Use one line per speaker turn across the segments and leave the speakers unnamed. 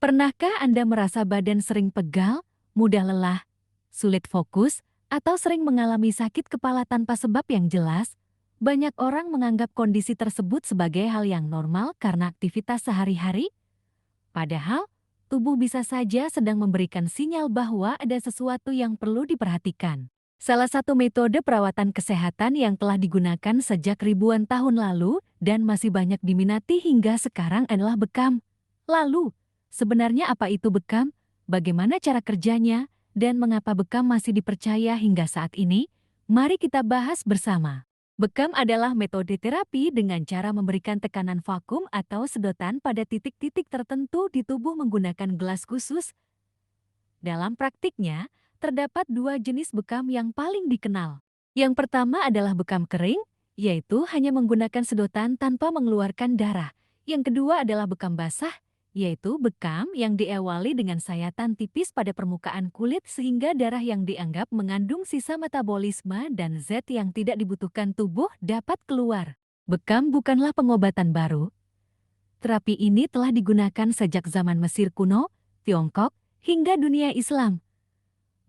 Pernahkah Anda merasa badan sering pegal, mudah lelah, sulit fokus, atau sering mengalami sakit kepala tanpa sebab yang jelas? Banyak orang menganggap kondisi tersebut sebagai hal yang normal karena aktivitas sehari-hari, padahal tubuh bisa saja sedang memberikan sinyal bahwa ada sesuatu yang perlu diperhatikan. Salah satu metode perawatan kesehatan yang telah digunakan sejak ribuan tahun lalu dan masih banyak diminati hingga sekarang adalah bekam. Lalu, sebenarnya apa itu bekam? Bagaimana cara kerjanya? Dan mengapa bekam masih dipercaya hingga saat ini? Mari kita bahas bersama. Bekam adalah metode terapi dengan cara memberikan tekanan vakum atau sedotan pada titik-titik tertentu di tubuh menggunakan gelas khusus. Dalam praktiknya, terdapat dua jenis bekam yang paling dikenal. Yang pertama adalah bekam kering, yaitu hanya menggunakan sedotan tanpa mengeluarkan darah. Yang kedua adalah bekam basah, yaitu bekam yang diawali dengan sayatan tipis pada permukaan kulit sehingga darah yang dianggap mengandung sisa metabolisme dan zat yang tidak dibutuhkan tubuh dapat keluar. Bekam bukanlah pengobatan baru. Terapi ini telah digunakan sejak zaman Mesir kuno, Tiongkok, hingga dunia Islam.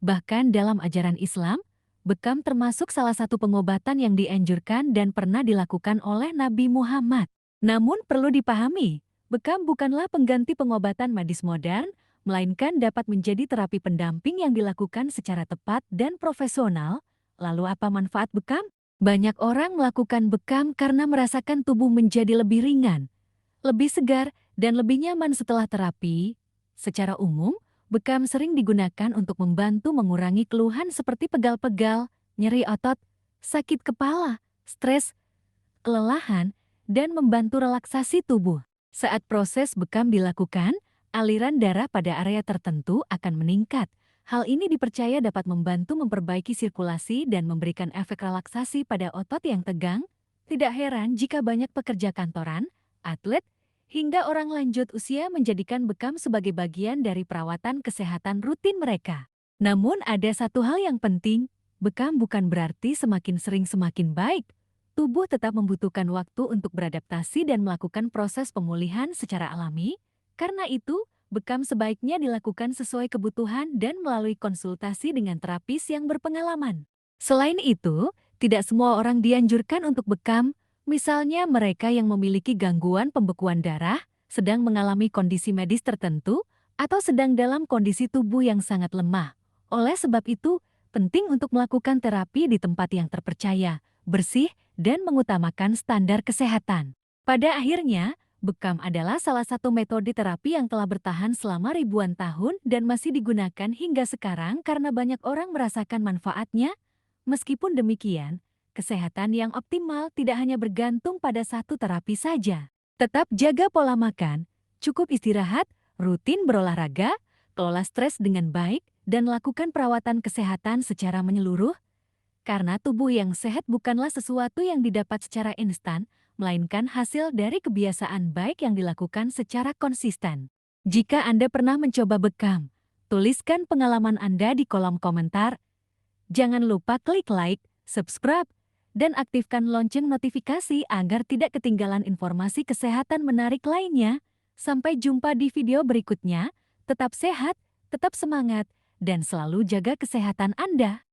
Bahkan dalam ajaran Islam, bekam termasuk salah satu pengobatan yang dianjurkan dan pernah dilakukan oleh Nabi Muhammad. Namun perlu dipahami, bekam bukanlah pengganti pengobatan medis modern, melainkan dapat menjadi terapi pendamping yang dilakukan secara tepat dan profesional. Lalu apa manfaat bekam? Banyak orang melakukan bekam karena merasakan tubuh menjadi lebih ringan, lebih segar, dan lebih nyaman setelah terapi. Secara umum, bekam sering digunakan untuk membantu mengurangi keluhan seperti pegal-pegal, nyeri otot, sakit kepala, stres, kelelahan, dan membantu relaksasi tubuh. Saat proses bekam dilakukan, aliran darah pada area tertentu akan meningkat. Hal ini dipercaya dapat membantu memperbaiki sirkulasi dan memberikan efek relaksasi pada otot yang tegang. Tidak heran jika banyak pekerja kantoran, atlet, hingga orang lanjut usia menjadikan bekam sebagai bagian dari perawatan kesehatan rutin mereka. Namun ada satu hal yang penting, bekam bukan berarti semakin sering semakin baik. Tubuh tetap membutuhkan waktu untuk beradaptasi dan melakukan proses pemulihan secara alami. Karena itu, bekam sebaiknya dilakukan sesuai kebutuhan dan melalui konsultasi dengan terapis yang berpengalaman. Selain itu, tidak semua orang dianjurkan untuk bekam. Misalnya mereka yang memiliki gangguan pembekuan darah, sedang mengalami kondisi medis tertentu, atau sedang dalam kondisi tubuh yang sangat lemah. Oleh sebab itu, penting untuk melakukan terapi di tempat yang terpercaya, bersih, dan mengutamakan standar kesehatan. Pada akhirnya, bekam adalah salah satu metode terapi yang telah bertahan selama ribuan tahun dan masih digunakan hingga sekarang karena banyak orang merasakan manfaatnya. Meskipun demikian, kesehatan yang optimal tidak hanya bergantung pada satu terapi saja. Tetap jaga pola makan, cukup istirahat, rutin berolahraga, kelola stres dengan baik, dan lakukan perawatan kesehatan secara menyeluruh. Karena tubuh yang sehat bukanlah sesuatu yang didapat secara instan, melainkan hasil dari kebiasaan baik yang dilakukan secara konsisten. Jika Anda pernah mencoba bekam, tuliskan pengalaman Anda di kolom komentar. Jangan lupa klik like, subscribe, dan aktifkan lonceng notifikasi agar tidak ketinggalan informasi kesehatan menarik lainnya. Sampai jumpa di video berikutnya. Tetap sehat, tetap semangat, dan selalu jaga kesehatan Anda.